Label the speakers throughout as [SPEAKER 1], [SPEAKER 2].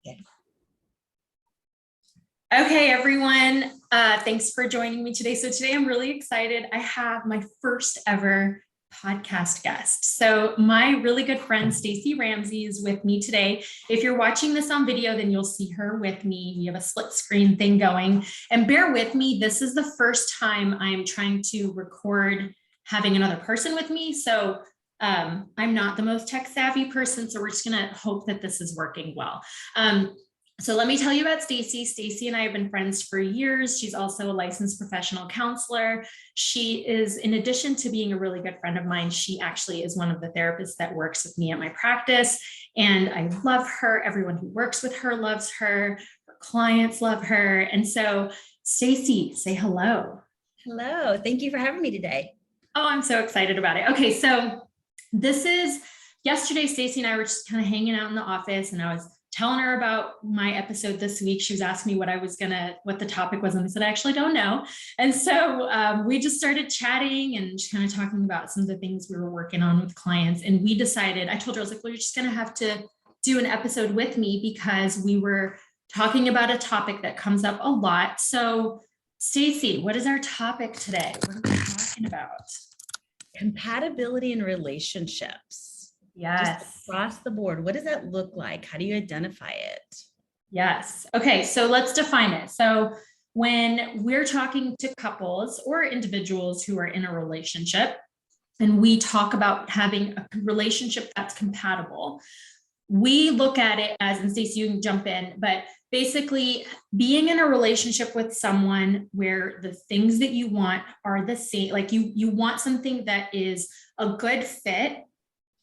[SPEAKER 1] Yeah.
[SPEAKER 2] Okay, everyone. Thanks for joining me today. So today I'm really excited. I have my first ever podcast guest. So my really good friend, Stacy Ramsey, is with me today. If you're watching this on video, then you'll see her with me. We have a split screen thing going. And bear with me, this is the first time I'm trying to record having another person with me. So I'm not the most tech savvy person, so we're just gonna hope that this is working well. So let me tell you about Stacy. Stacy and I have been friends for years. She's also a licensed professional counselor. She is, in addition to being a really good friend of mine, she actually is one of the therapists that works with me at my practice. And I love her. Everyone who works with her loves her. Her clients love her. And so Stacy, say hello.
[SPEAKER 1] Hello. Thank you for having me today.
[SPEAKER 2] Oh, I'm so excited about it. Okay, so this is yesterday. Stacy and I were just kind of hanging out in the office, and I was telling her about my episode this week. She was asking me what the topic was, and I said I actually don't know. And so we just started chatting and just kind of talking about some of the things we were working on with clients. And we decided, I told her, I was like, well, you're just going to have to do an episode with me because we were talking about a topic that comes up a lot. So Stacy, what is our topic today? What are we talking about?
[SPEAKER 1] Compatibility in relationships.
[SPEAKER 2] Yes.
[SPEAKER 1] Just across the board. What does that look like? How do you identify it?
[SPEAKER 2] Yes. Okay, so let's define it. So when we're talking to couples or individuals who are in a relationship, and we talk about having a relationship that's compatible, we look at it as, and Stacey, you can jump in, but basically being in a relationship with someone where the things that you want are the same, like you want something that is a good fit,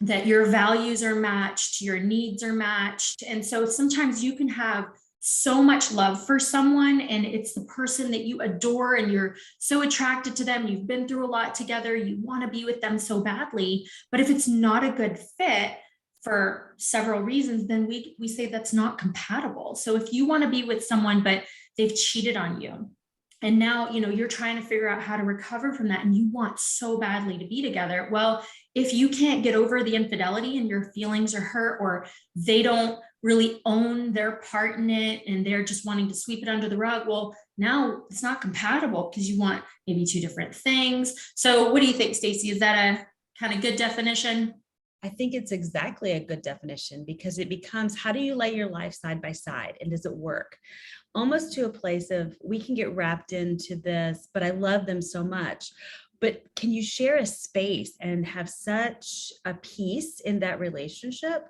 [SPEAKER 2] that your values are matched, your needs are matched. And so sometimes you can have so much love for someone and it's the person that you adore and you're so attracted to them. You've been through a lot together. You want to be with them so badly. But if it's not a good fit for several reasons, then we say that's not compatible. So if you want to be with someone, but they've cheated on you, and now, you're trying to figure out how to recover from that and you want so badly to be together. Well, if you can't get over the infidelity and your feelings are hurt, or they don't really own their part in it and they're just wanting to sweep it under the rug, well, now it's not compatible because you want maybe two different things. So what do you think, Stacy? Is that a kind of good definition?
[SPEAKER 1] I think it's exactly a good definition because it becomes, how do you lay your life side by side and does it work? Almost to a place of, we can get wrapped into this, but I love them so much. But can you share a space and have such a peace in that relationship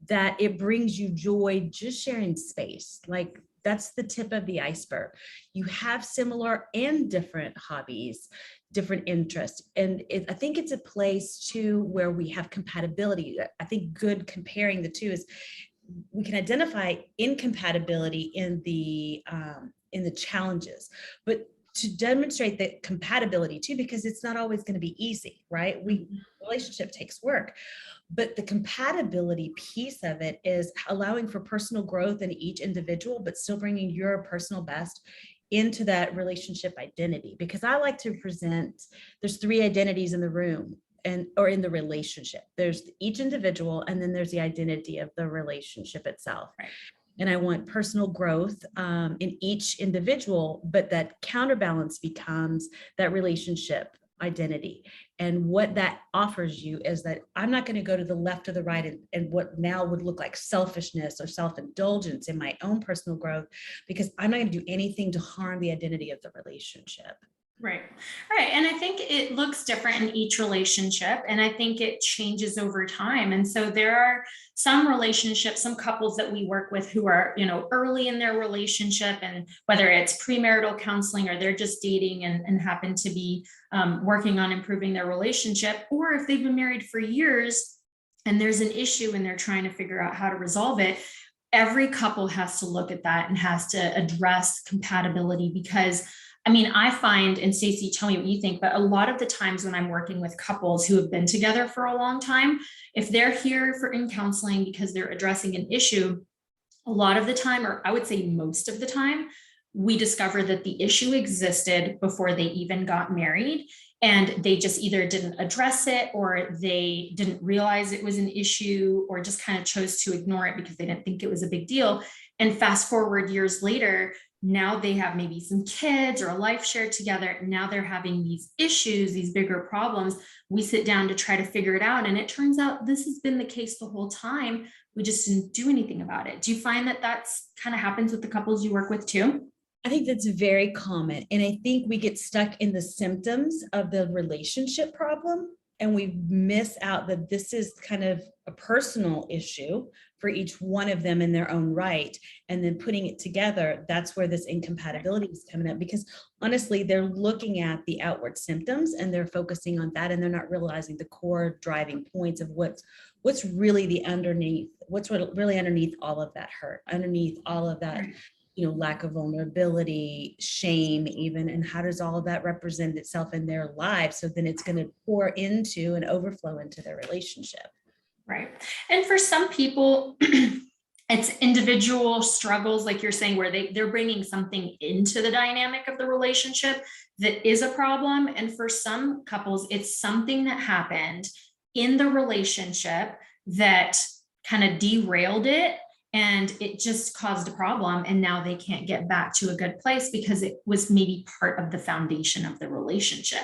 [SPEAKER 1] that it brings you joy just sharing space? Like, that's the tip of the iceberg. You have similar and different hobbies, different interests. And I think it's a place too where we have compatibility. I think good comparing the two is we can identify incompatibility in the challenges, but to demonstrate the compatibility too, because it's not always going to be easy, right? Relationship takes work, but the compatibility piece of it is allowing for personal growth in each individual, but still bringing your personal best into that relationship identity. Because I like to present, there's three identities in the room or in the relationship. There's each individual, and then there's the identity of the relationship itself.
[SPEAKER 2] Right.
[SPEAKER 1] And I want personal growth in each individual, but that counterbalance becomes that relationship identity. And what that offers you is that I'm not going to go to the left or the right and what now would look like selfishness or self-indulgence in my own personal growth, because I'm not going to do anything to harm the identity of the relationship.
[SPEAKER 2] Right. And I think it looks different in each relationship. And I think it changes over time. And so there are some relationships, some couples that we work with who are, early in their relationship, and whether it's premarital counseling or they're just dating and happen to be working on improving their relationship, or if they've been married for years and there's an issue and they're trying to figure out how to resolve it. Every couple has to look at that and has to address compatibility, because I find, and Stacy, tell me what you think, but a lot of the times when I'm working with couples who have been together for a long time, if they're here in counseling because they're addressing an issue, a lot of the time, or I would say most of the time, we discover that the issue existed before they even got married. and they just either didn't address it, or they didn't realize it was an issue, or just kind of chose to ignore it because they didn't think it was a big deal. And fast forward years later, now they have maybe some kids or a life shared together. Now they're having these issues, these bigger problems. We sit down to try to figure it out. And it turns out this has been the case the whole time. We just didn't do anything about it. Do you find that that's kind of happens with the couples you work with too?
[SPEAKER 1] I think that's very common. And I think we get stuck in the symptoms of the relationship problem, and we miss out that this is kind of a personal issue for each one of them in their own right. And then putting it together, that's where this incompatibility is coming up, because honestly, they're looking at the outward symptoms and they're focusing on that, and they're not realizing the core driving points of what's really the underneath, what's really underneath all of that hurt, underneath all of that, lack of vulnerability, shame even, and how does all of that represent itself in their lives? So then it's going to pour into and overflow into their relationship.
[SPEAKER 2] Right. And for some people, it's individual struggles, like you're saying, where they're bringing something into the dynamic of the relationship that is a problem. And for some couples, it's something that happened in the relationship that kind of derailed it, and it just caused a problem. And now they can't get back to a good place because it was maybe part of the foundation of the relationship.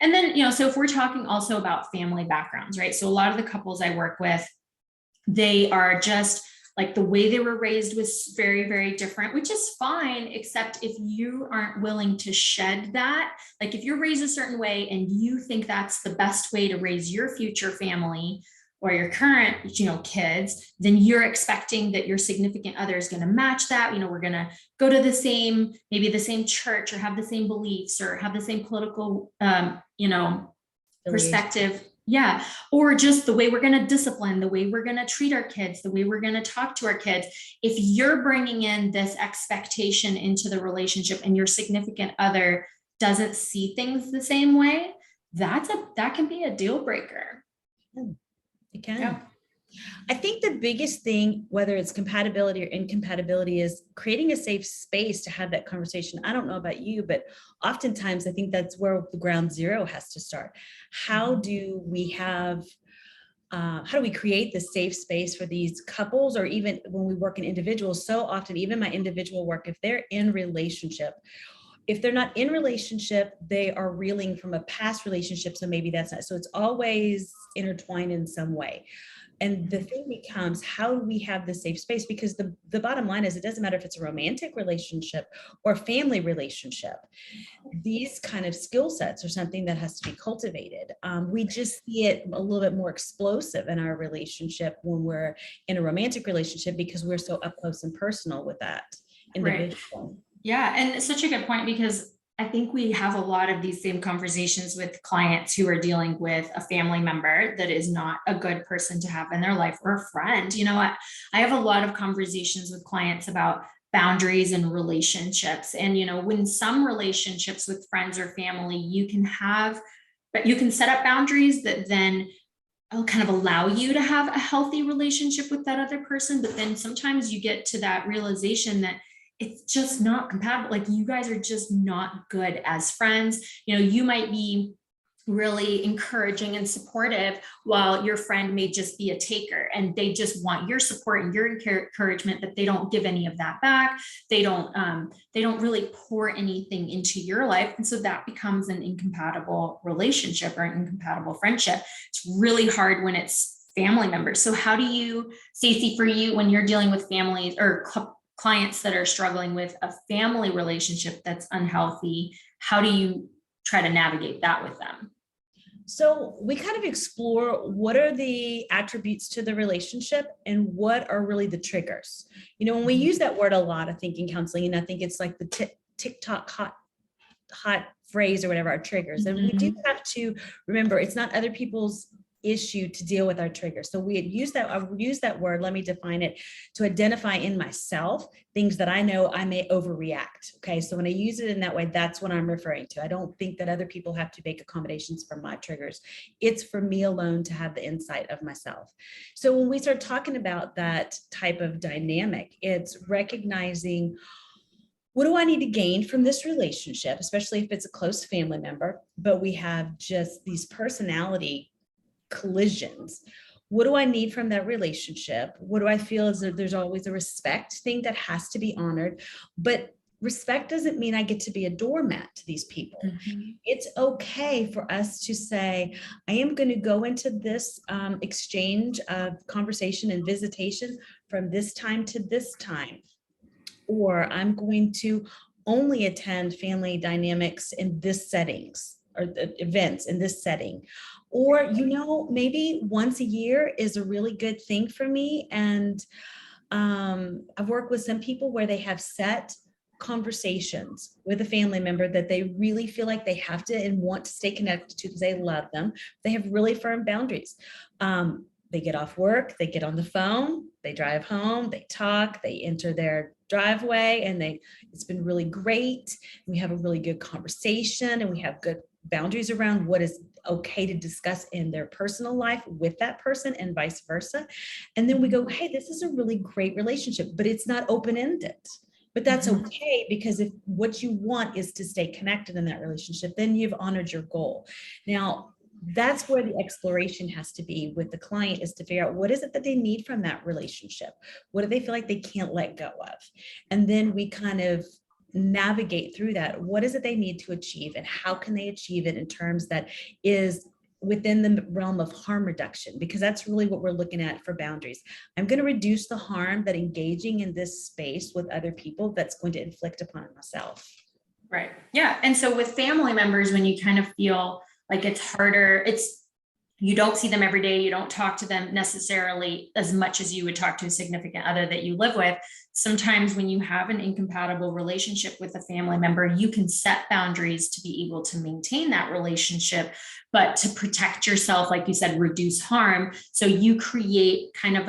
[SPEAKER 2] And then, so if we're talking also about family backgrounds, right? So a lot of the couples I work with, they are just like, the way they were raised was very, very different, which is fine, except if you aren't willing to shed that, like if you're raised a certain way and you think that's the best way to raise your future family or your current, kids, then you're expecting that your significant other is going to match that. We're going to go to maybe the same church, or have the same beliefs, or have the same political, perspective. Yeah. Or just the way we're going to discipline, the way we're going to treat our kids, the way we're going to talk to our kids. If you're bringing in this expectation into the relationship and your significant other doesn't see things the same way, that can be a deal breaker.
[SPEAKER 1] It can.
[SPEAKER 2] Yeah.
[SPEAKER 1] I think the biggest thing, whether it's compatibility or incompatibility, is creating a safe space to have that conversation. I don't know about you, but oftentimes I think that's where the ground zero has to start. How do we create the safe space for these couples, or even when we work in individuals? So often, even my individual work, if they're in relationship, if they're not in relationship, they are reeling from a past relationship. So maybe that's not, so it's always intertwined in some way. And the thing becomes, how do we have the safe space? Because the bottom line is, it doesn't matter if it's a romantic relationship or family relationship. These kind of skill sets are something that has to be cultivated. We just see it a little bit more explosive in our relationship when we're in a romantic relationship, because we're so up close and personal with that individual.
[SPEAKER 2] Right. Yeah. And it's such a good point, because I think we have a lot of these same conversations with clients who are dealing with a family member that is not a good person to have in their life, or a friend. I have a lot of conversations with clients about boundaries and relationships. And, when some relationships with friends or family, you can set up boundaries that then kind of allow you to have a healthy relationship with that other person. But then sometimes you get to that realization that it's just not compatible. Like, you guys are just not good as friends. You might be really encouraging and supportive, while your friend may just be a taker, and they just want your support and your encouragement, but they don't give any of that back. They don't really pour anything into your life. And so that becomes an incompatible relationship or an incompatible friendship. It's really hard when it's family members. So how do you, Stacy, for you, when you're dealing with families or clients that are struggling with a family relationship that's unhealthy, how do you try to navigate that with them?
[SPEAKER 1] So we kind of explore what are the attributes to the relationship and what are really the triggers. When we use that word a lot, I think in counseling, and I think it's like the TikTok hot phrase or whatever, our triggers. And we do have to remember, it's not other people's issue to deal with our triggers. So I use that word, let me define it, to identify in myself things that I know I may overreact. Okay. So when I use it in that way, that's what I'm referring to. I don't think that other people have to make accommodations for my triggers. It's for me alone to have the insight of myself. So when we start talking about that type of dynamic, it's recognizing What do I need to gain from this relationship, especially if it's a close family member, but we have just these personality collisions? What do I need from that relationship? What do I feel is that there's always a respect thing that has to be honored, but respect doesn't mean I get to be a doormat to these people.
[SPEAKER 2] Mm-hmm.
[SPEAKER 1] It's okay for us to say, I am going to go into this exchange of conversation and visitation from this time to this time, or I'm going to only attend family dynamics in this settings or the events in this setting. Or, maybe once a year is a really good thing for me. And I've worked with some people where they have set conversations with a family member that they really feel like they have to and want to stay connected to because they love them. They have really firm boundaries. They get off work, they get on the phone, they drive home, they talk, they enter their driveway, and it's been really great. We have a really good conversation, and we have good boundaries around what is okay to discuss in their personal life with that person and vice versa. And then we go, hey, this is a really great relationship, but it's not open-ended. But that's okay, because if what you want is to stay connected in that relationship, then you've honored your goal. Now, that's where the exploration has to be with the client, is to figure out what is it that they need from that relationship? What do they feel like they can't let go of? And then we kind of navigate through that. What is it they need to achieve, and how can they achieve it in terms that is within the realm of harm reduction? Because that's really what we're looking at for boundaries. I'm going to reduce the harm that engaging in this space with other people that's going to inflict upon myself.
[SPEAKER 2] Right. Yeah. And so with family members, when you kind of feel like it's harder, you don't see them every day, you don't talk to them necessarily as much as you would talk to a significant other that you live with. Sometimes when you have an incompatible relationship with a family member, you can set boundaries to be able to maintain that relationship, but to protect yourself, like you said, reduce harm. So you create kind of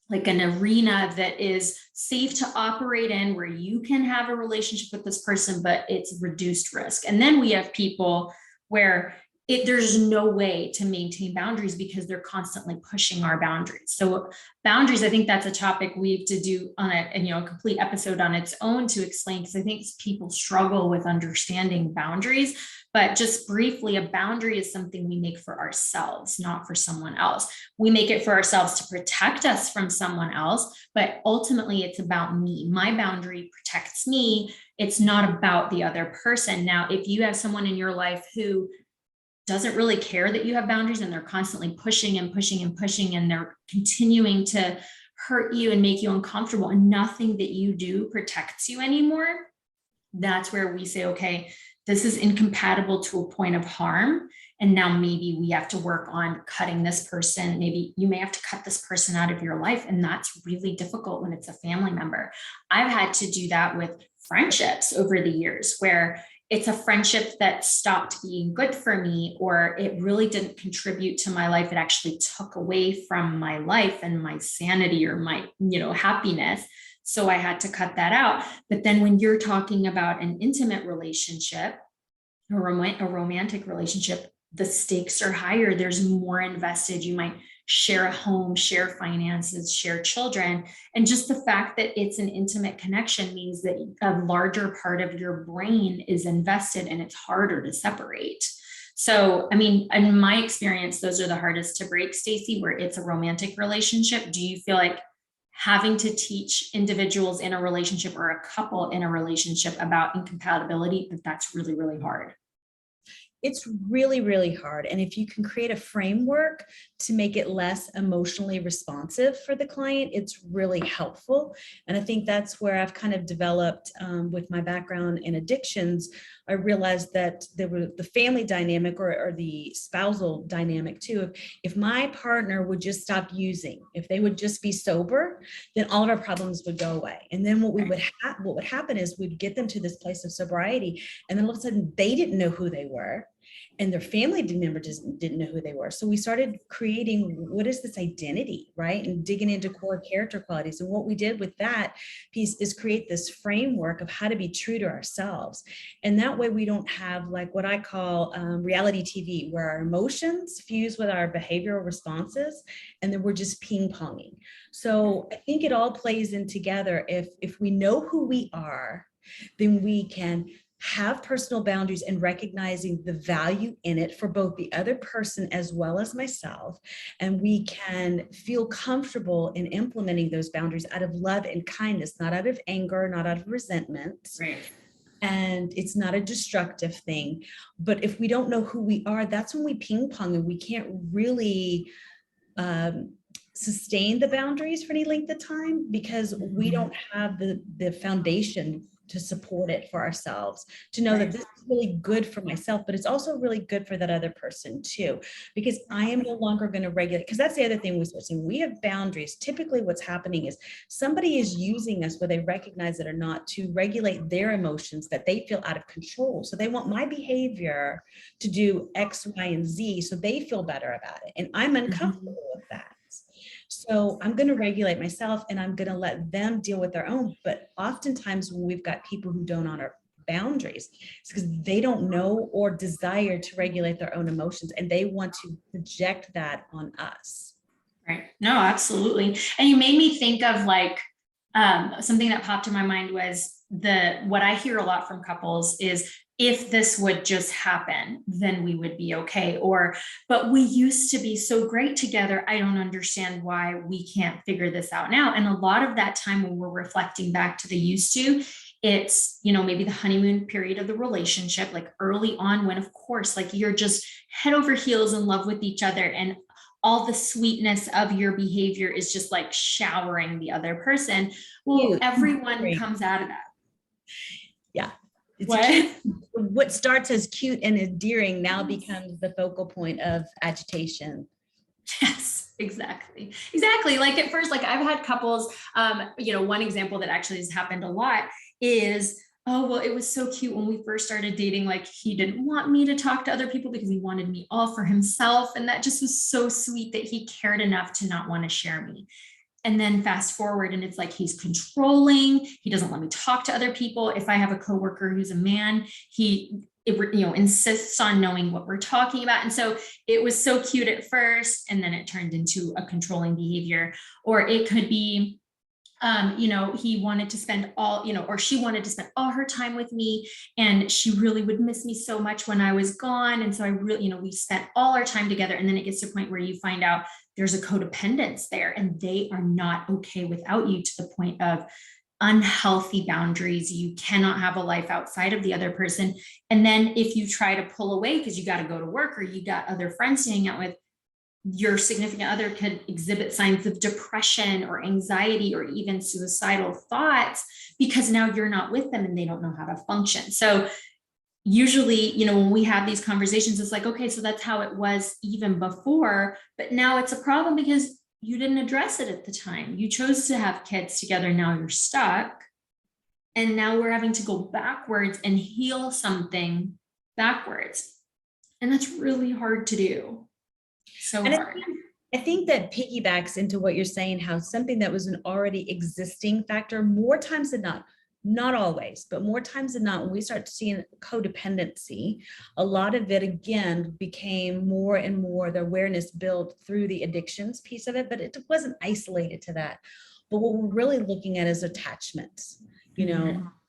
[SPEAKER 2] like an arena that is safe to operate in, where you can have a relationship with this person, but it's reduced risk. And then we have people where there's no way to maintain boundaries because they're constantly pushing our boundaries. So boundaries, I think that's a topic we have to do on a complete episode on its own to explain, because I think people struggle with understanding boundaries. But just briefly, a boundary is something we make for ourselves, not for someone else. We make it for ourselves to protect us from someone else, but ultimately it's about me. My boundary protects me. It's not about the other person. Now, if you have someone in your life who doesn't really care that you have boundaries, and they're constantly pushing and pushing and pushing, and they're continuing to hurt you and make you uncomfortable, and nothing that you do protects you anymore, that's where we say, okay, this is incompatible to a point of harm. And now maybe we have to work on cutting this person. Maybe you may have to cut this person out of your life. And that's really difficult when it's a family member. I've had to do that with friendships over the years, where it's a friendship that stopped being good for me, or it really didn't contribute to my life. It actually took away from my life and my sanity, or my, happiness. So I had to cut that out. But then when you're talking about an intimate relationship, a romantic relationship, the stakes are higher. There's more invested. You might share a home, share finances, share children. And just the fact that it's an intimate connection means that a larger part of your brain is invested, and it's harder to separate. So, I mean, in my experience, those are the hardest to break, Stacy, where it's a romantic relationship. Do you feel like having to teach individuals in a relationship, or a couple in a relationship, about incompatibility, that's really, really hard?
[SPEAKER 1] It's really, really hard. And if you can create a framework to make it less emotionally responsive for the client, it's really helpful. And I think that's where I've kind of developed with my background in addictions. I realized that there were the family dynamic, or the spousal dynamic too. If my partner would just stop using, if they would just be sober, then all of our problems would go away. And then what would happen is we'd get them to this place of sobriety, and then all of a sudden they didn't know who they were. and their family member didn't know who they were. So we started creating, what is this identity, right? And digging into core character qualities. And what we did with that piece is create this framework of how to be true to ourselves. And that way we don't have like what I call reality TV, where our emotions fuse with our behavioral responses, and then we're just ping ponging. So I think it all plays in together. If we know who we are, then we can have personal boundaries and recognizing the value in it for both the other person as well as myself. And we can feel comfortable in implementing those boundaries out of love and kindness, not out of anger, not out of resentment.
[SPEAKER 2] Right.
[SPEAKER 1] And it's not a destructive thing. But if we don't know who we are, that's when we ping pong and we can't really sustain the boundaries for any length of time, because we don't have the foundation to support it for ourselves, to know that this is really good for myself, but it's also really good for that other person too, because I am no longer going to regulate. Because that's the other thing we start seeing. We have boundaries. Typically what's happening is somebody is using us, whether they recognize it or not, to regulate their emotions that they feel out of control. So they want my behavior to do X, Y, and Z so they feel better about it. And I'm uncomfortable with that. So I'm going to regulate myself and I'm going to let them deal with their own. But oftentimes when we've got people who don't honor boundaries, it's because they don't know or desire to regulate their own emotions, and they want to project that on us.
[SPEAKER 2] Right. No, absolutely. And you made me think of like something that popped in my mind was what I hear a lot from couples is, if this would just happen, then we would be okay. But we used to be so great together. I don't understand why we can't figure this out now. And a lot of that time when we're reflecting back to the used to, it's, maybe the honeymoon period of the relationship, like early on, when of course, like you're just head over heels in love with each other, and all the sweetness of your behavior is just like showering the other person. Well, everyone comes out of that.
[SPEAKER 1] Yeah. What starts as cute and endearing now becomes the focal point of agitation.
[SPEAKER 2] Yes, exactly. Like at first, like I've had couples, one example that actually has happened a lot is, oh, well, it was so cute when we first started dating. Like he didn't want me to talk to other people because he wanted me all for himself. And that just was so sweet that he cared enough to not want to share me. And then fast forward and it's like, he's controlling. He doesn't let me talk to other people. If I have a coworker who's a man, he insists on knowing what we're talking about. And so it was so cute at first, and then it turned into a controlling behavior. Or it could be, he wanted to spend or she wanted to spend all her time with me, and she really would miss me so much when I was gone. And so I really, we spent all our time together. And then it gets to a point where you find out there's a codependence there, and they are not okay without you, to the point of unhealthy boundaries. You cannot have a life outside of the other person. And then if you try to pull away because you got to go to work or you got other friends to hang out with, your significant other could exhibit signs of depression or anxiety or even suicidal thoughts, because now you're not with them and they don't know how to function. So usually, when we have these conversations, it's like, okay, so that's how it was even before, but now it's a problem because you didn't address it at the time. You chose to have kids together. Now you're stuck. And now we're having to go backwards and heal something backwards. And that's really hard to do. So hard.
[SPEAKER 1] I think that piggybacks into what you're saying, how something that was an already existing factor, more times than not always, but more times than not, when we start seeing codependency, a lot of it again became more and more the awareness built through the addictions piece of it, but it wasn't isolated to that. But what we're really looking at is attachments,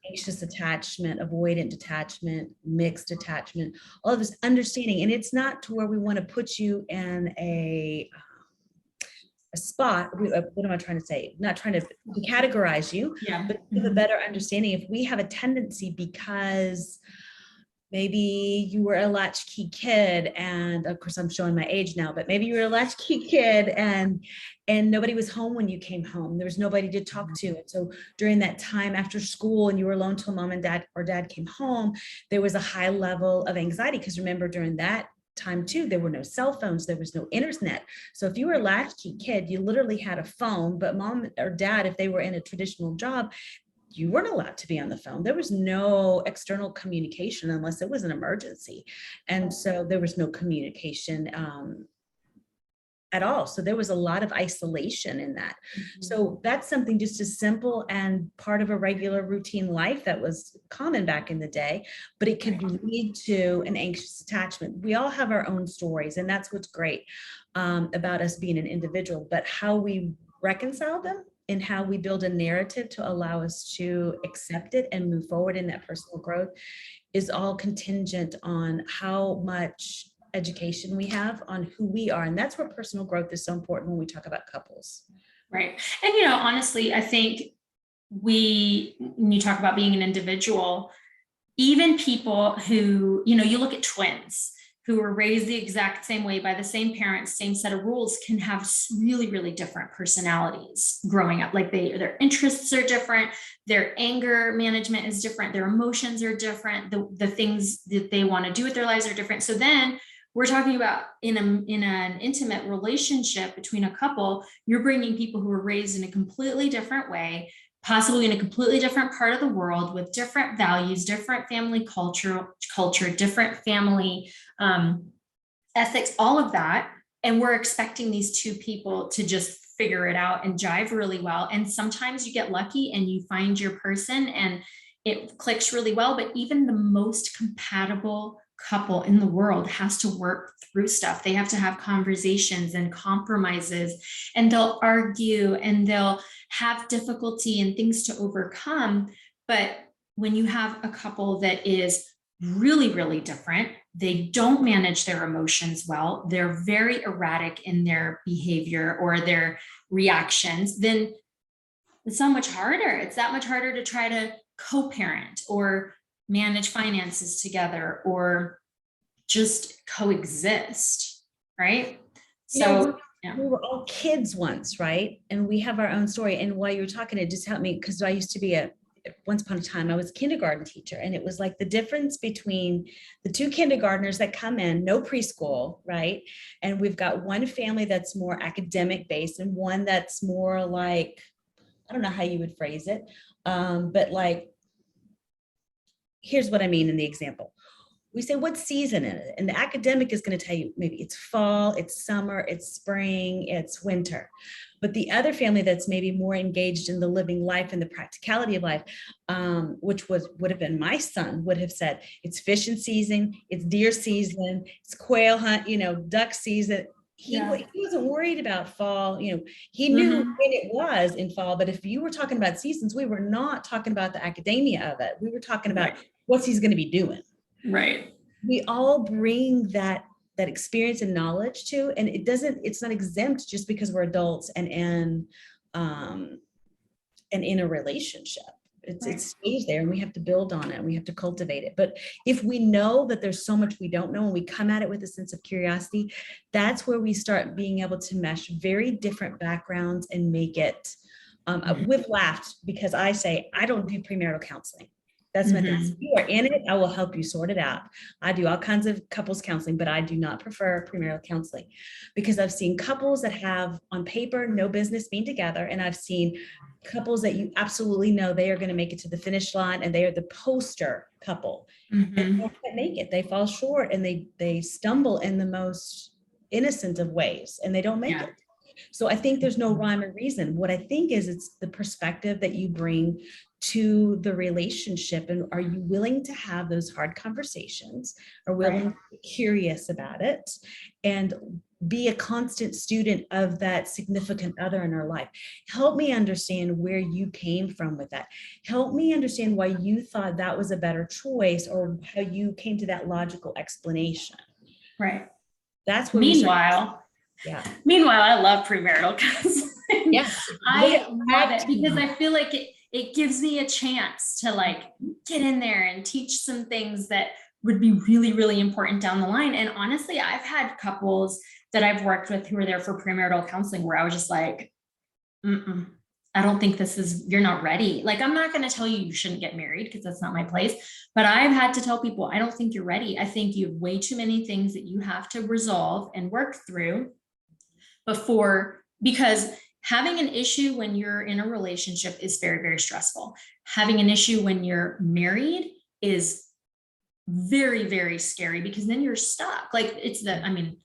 [SPEAKER 1] anxious attachment, avoidant attachment, mixed attachment, all of this understanding. And it's not to where we want to put you in a spot. What am I trying to say? Not trying to categorize you, but give a better understanding. If we have a tendency, because maybe you were a latchkey kid, and of course I'm showing my age now, but maybe you were a latchkey kid and nobody was home when you came home. There was nobody to talk to. And so during that time after school and you were alone till mom and dad or dad came home, there was a high level of anxiety, because remember, during that time too, there were no cell phones, there was no internet. So if you were a latchkey kid, you literally had a phone, but mom or dad, if they were in a traditional job, you weren't allowed to be on the phone. There was no external communication unless it was an emergency. And so there was no communication at all. So there was a lot of isolation in that. So that's something just as simple and part of a regular routine life that was common back in the day, but it could lead to an anxious attachment. We all have our own stories, and that's what's great about us being an individual, but how we reconcile them and how we build a narrative to allow us to accept it and move forward in that personal growth is all contingent on how much education we have on who we are. And that's where personal growth is so important when we talk about couples.
[SPEAKER 2] Right. And, you know, honestly, I think when you talk about being an individual, even people who, you know, you look at twins who were raised the exact same way by the same parents, same set of rules, can have really, really different personalities growing up. Like their interests are different, their anger management is different, their emotions are different, the things that they want to do with their lives are different. So then we're talking about in an intimate relationship between a couple, you're bringing people who were raised in a completely different way, possibly in a completely different part of the world with different values, different family culture, different family ethics, all of that. And we're expecting these two people to just figure it out and jive really well. And sometimes you get lucky and you find your person and it clicks really well, but even the most compatible couple in the world has to work through stuff. They have to have conversations and compromises, and they'll argue and they'll have difficulty and things to overcome. But when you have a couple that is really, really different, they don't manage their emotions well, they're very erratic in their behavior or their reactions, then it's so much harder. It's that much harder to try to co-parent or manage finances together or just coexist, right? So
[SPEAKER 1] we were all kids once, right? And we have our own story. And while you were talking, it just helped me because I used to be once upon a time, I was a kindergarten teacher, and it was like the difference between the two kindergartners that come in, no preschool, right? And we've got one family that's more academic based and one that's more like, I don't know how you would phrase it, but like, here's what I mean in the example. We say, what season in it? And the academic is going to tell you maybe it's fall, it's summer, it's spring, it's winter. But the other family that's maybe more engaged in the living life and the practicality of life, which would have been my son, would have said, it's fishing season, it's deer season, it's quail hunt, duck season. He wasn't worried about fall. He knew when it was in fall, but if you were talking about seasons, we were not talking about the academia of it. We were talking about what he's going to be doing.
[SPEAKER 2] Right.
[SPEAKER 1] We all bring that experience and knowledge to, and it's not exempt just because we're adults and in a relationship. It stays there, and we have to build on it, and we have to cultivate it. But if we know that there's so much we don't know, and we come at it with a sense of curiosity, that's where we start being able to mesh very different backgrounds and make it. We've laughed because I say I don't do premarital counseling. That's my thing. If you are in it, I will help you sort it out. I do all kinds of couples counseling, but I do not prefer premarital counseling because I've seen couples that have on paper no business being together. And I've seen couples that you absolutely know they are going to make it to the finish line, and they are the poster couple. And they can't make it. They fall short, and they stumble in the most innocent of ways, and they don't make it. So I think there's no rhyme or reason. What I think is it's the perspective that you bring to the relationship, and are you willing to have those hard conversations, are willing to be curious about it, and be a constant student of that significant other in our life. Help me understand where you came from with that. Help me understand why you thought that was a better choice, or how you came to that logical explanation.
[SPEAKER 2] Right.
[SPEAKER 1] That's where
[SPEAKER 2] Meanwhile, I love premarital counseling. I love it because I feel like it gives me a chance to get in there and teach some things that would be really, really important down the line. And honestly, I've had couples that I've worked with who were there for premarital counseling where I was just like, I don't think you're not ready. I'm not going to tell you shouldn't get married because that's not my place, but I've had to tell people, I don't think you're ready. I think you have way too many things that you have to resolve and work through because Having an issue when you're in a relationship is very, very stressful. Having an issue when you're married is very, very scary, because then you're stuck. Like, I'm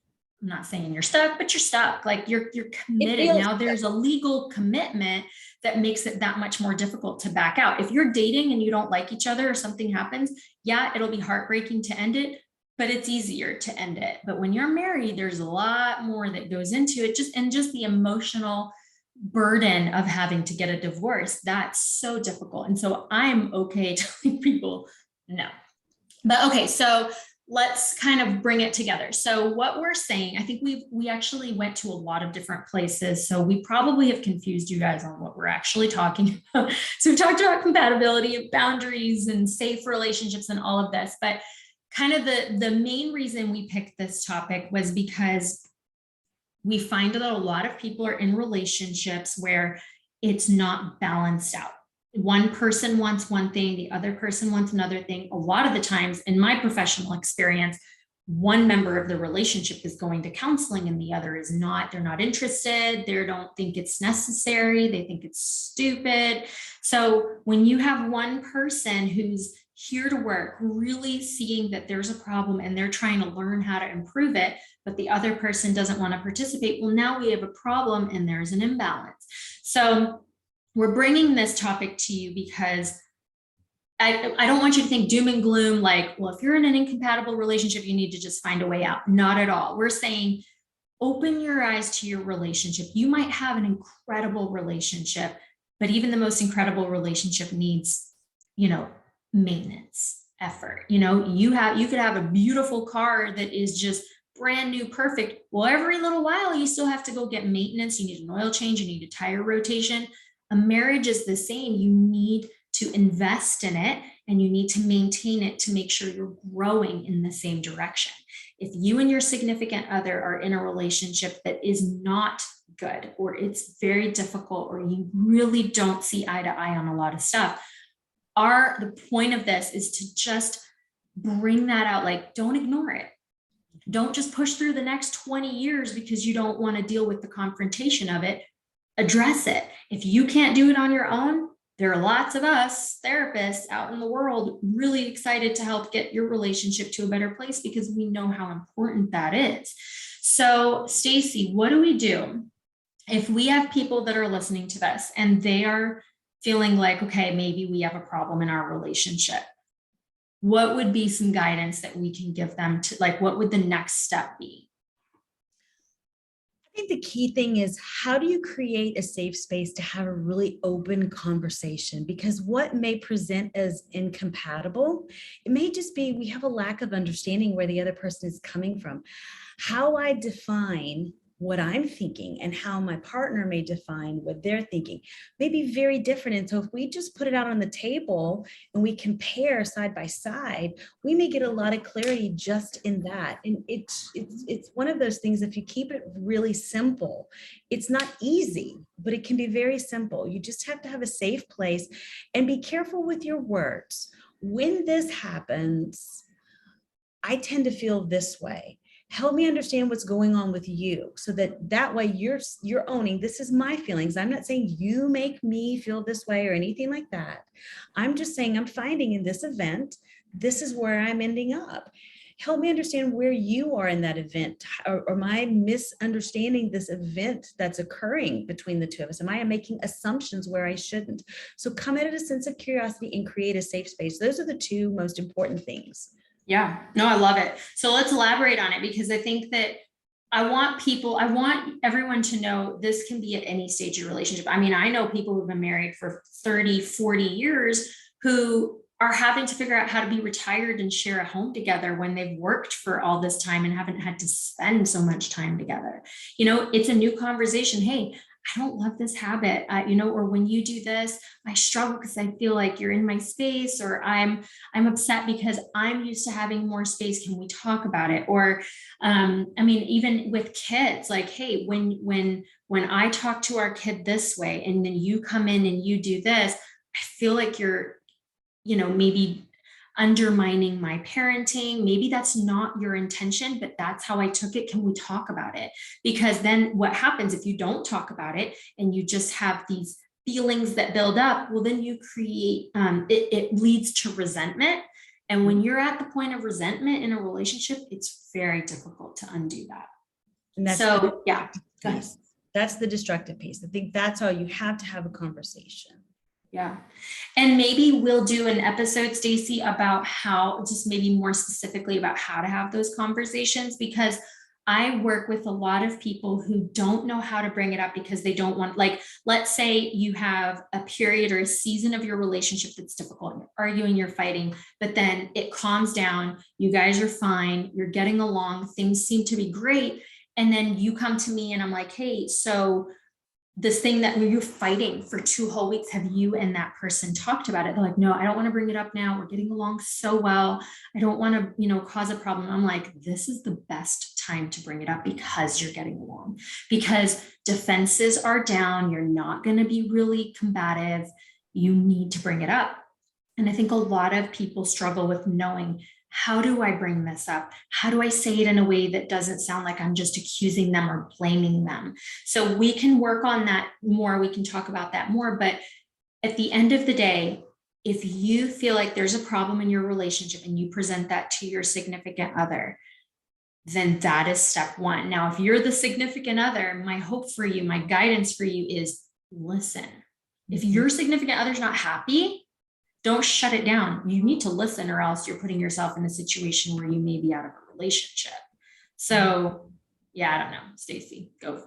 [SPEAKER 2] not saying you're stuck, but you're stuck. Like, you're committed. Now there's a legal commitment that makes it that much more difficult to back out. If you're dating and you don't like each other or something happens, yeah, it'll be heartbreaking to end it, but it's easier to end it. But when you're married, there's a lot more that goes into it, just the emotional burden of having to get a divorce. That's so difficult. And so I'm okay telling people no. But okay, so let's kind of bring it together. So what we're saying, I think we actually went to a lot of different places. So we probably have confused you guys on what we're actually talking about. So we talked about compatibility, boundaries, and safe relationships and all of this. But kind of the main reason we picked this topic was because we find that a lot of people are in relationships where it's not balanced out. One person wants one thing, the other person wants another thing. A lot of the times, in my professional experience, one member of the relationship is going to counseling and the other is not. They're not interested. They don't think it's necessary. They think it's stupid. So when you have one person who's here to work, really seeing that there's a problem and they're trying to learn how to improve it, but the other person doesn't want to participate, well, now we have a problem and there's an imbalance. So we're bringing this topic to you because I don't want you to think doom and gloom, like, well, if you're in an incompatible relationship, you need to just find a way out. Not at all. We're saying, open your eyes to your relationship. You might have an incredible relationship, but even the most incredible relationship needs, maintenance, effort. You could have a beautiful car that is just brand new, perfect. Well, every little while, you still have to go get maintenance. You need an oil change. You need a tire rotation. A marriage is the same. You need to invest in it and you need to maintain it to make sure you're growing in the same direction. If you and your significant other are in a relationship that is not good, or it's very difficult, or you really don't see eye to eye on a lot of stuff, the point of this is to just bring that out. Like, don't ignore it. Don't just push through the next 20 years because you don't want to deal with the confrontation of it. Address it. If you can't do it on your own, there are lots of us therapists out in the world really excited to help get your relationship to a better place, because we know how important that is. So, Stacy, what do we do if we have people that are listening to this and they are feeling like, okay, maybe we have a problem in our relationship? What would be some guidance that we can give them to, like, what would the next step be?
[SPEAKER 1] I think the key thing is, how do you create a safe space to have a really open conversation? Because what may present as incompatible, it may just be we have a lack of understanding where the other person is coming from. How I define what I'm thinking and how my partner may define what they're thinking may be very different. And so if we just put it out on the table and we compare side by side, we may get a lot of clarity just in that. And it's one of those things, if you keep it really simple, it's not easy, but it can be very simple. You just have to have a safe place and be careful with your words. When this happens, I tend to feel this way. Help me understand what's going on with you, so that way you're owning, this is my feelings. I'm not saying you make me feel this way or anything like that. I'm just saying I'm finding in this event, this is where I'm ending up. Help me understand where you are in that event, or am I misunderstanding this event that's occurring between the two of us? Am I making assumptions where I shouldn't? So come at it a sense of curiosity and create a safe space. Those are the two most important things.
[SPEAKER 2] Yeah, no, I love it. So let's elaborate on it, because I think that I want everyone to know this can be at any stage of your relationship. I mean, I know people who've been married for 30, 40 years who are having to figure out how to be retired and share a home together when they've worked for all this time and haven't had to spend so much time together. It's a new conversation. Hey, I don't love this habit, or when you do this, I struggle because I feel like you're in my space, or I'm upset because I'm used to having more space. Can we talk about it? Or, even with kids, like, hey, when I talk to our kid this way, and then you come in and you do this, I feel like you're, maybe undermining my parenting. Maybe that's not your intention, but that's how I took it. Can we talk about it? Because then what happens if you don't talk about it and you just have these feelings that build up? Well, then you create, it leads to resentment. And when you're at the point of resentment in a relationship, it's very difficult to undo that.
[SPEAKER 1] And that's
[SPEAKER 2] so, yeah.
[SPEAKER 1] That's the destructive piece. I think that's all. You have to have a conversation.
[SPEAKER 2] Yeah. And maybe we'll do an episode, Stacy, about how, just maybe more specifically about how to have those conversations, because I work with a lot of people who don't know how to bring it up because they don't want, like, let's say you have a period or a season of your relationship that's difficult, you're arguing, you're fighting, but then it calms down, you guys are fine, you're getting along, things seem to be great. And then you come to me and I'm like, hey, so this thing that you're fighting for 2 whole weeks, have you and that person talked about it? They're like, no, I don't want to bring it up now. We're getting along so well. I don't want to, cause a problem. I'm like, this is the best time to bring it up because you're getting along, because defenses are down. You're not going to be really combative. You need to bring it up. And I think a lot of people struggle with knowing, how do I bring this up? How do I say it in a way that doesn't sound like I'm just accusing them or blaming them? So we can work on that more. We can talk about that more. But at the end of the day, if you feel like there's a problem in your relationship and you present that to your significant other, then that is step one. Now, if you're the significant other, my hope for you, my guidance for you is listen. If your significant other's not happy, don't shut it down. You need to listen, or else you're putting yourself in a situation where you may be out of a relationship. So yeah, I don't know, Stacy, go.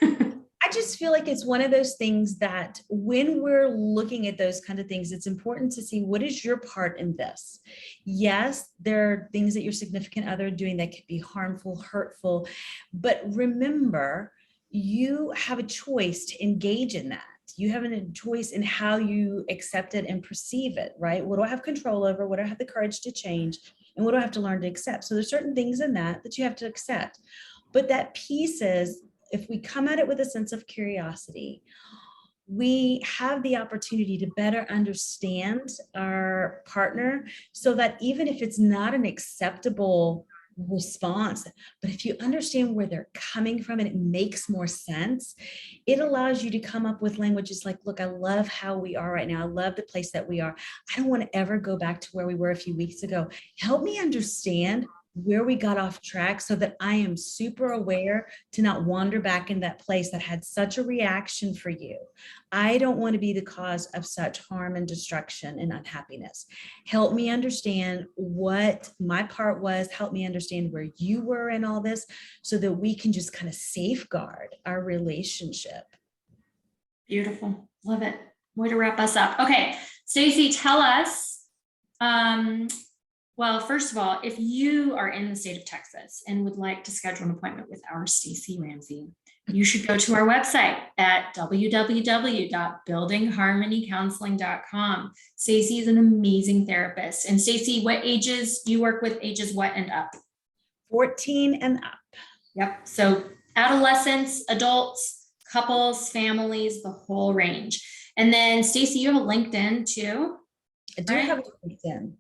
[SPEAKER 1] I just feel like it's one of those things that when we're looking at those kind of things, it's important to see, what is your part in this? Yes, there are things that your significant other doing that could be harmful, hurtful, but remember, you have a choice to engage in that. You have a choice in how you accept it and perceive it, right? What do I have control over? What do I have the courage to change? And what do I have to learn to accept? So there's certain things in that you have to accept. But that piece is, if we come at it with a sense of curiosity, we have the opportunity to better understand our partner, so that even if it's not an acceptable response, but if you understand where they're coming from and it makes more sense, it allows you to come up with languages like, look, I love how we are right now. I love the place that we are. I don't want to ever go back to where we were a few weeks ago. Help me understand where we got off track so that I am super aware to not wander back in that place that had such a reaction for you. I don't want to be the cause of such harm and destruction and unhappiness. Help me understand what my part was. Help me understand where you were in all this, so that we can just kind of safeguard our relationship.
[SPEAKER 2] Beautiful. Love it. Way to wrap us up. Okay, Stacy, tell us, well, first of all, if you are in the state of Texas and would like to schedule an appointment with our Stacy Ramsey, you should go to our website at www.buildingharmonycounseling.com. Stacy is an amazing therapist. And Stacy, what ages do you work with? Ages what and up?
[SPEAKER 1] 14 and up.
[SPEAKER 2] Yep. So adolescents, adults, couples, families, the whole range. And then Stacy, you have a LinkedIn too?
[SPEAKER 1] I do have a LinkedIn.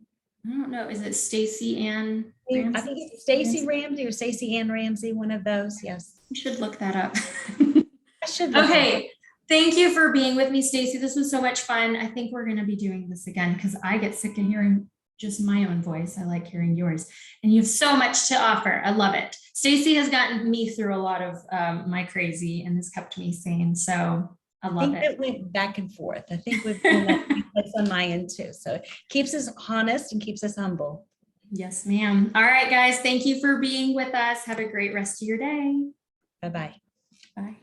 [SPEAKER 2] I don't know. Is it Stacy Ann Ramsey?
[SPEAKER 1] I think it's Stacy Ramsey or Stacy Ann Ramsey, one of those. Yes.
[SPEAKER 2] You should look that up.
[SPEAKER 1] I should.
[SPEAKER 2] Okay. Thank you for being with me, Stacy. This was so much fun. I think we're going to be doing this again because I get sick of hearing just my own voice. I like hearing yours, and you have so much to offer. I love it. Stacy has gotten me through a lot of my crazy and has kept me sane. So I love it.
[SPEAKER 1] It went back and forth. I think we've done that on my end too. So it keeps us honest and keeps us humble.
[SPEAKER 2] Yes, ma'am. All right, guys. Thank you for being with us. Have a great rest of your day.
[SPEAKER 1] Bye-bye.
[SPEAKER 2] Bye.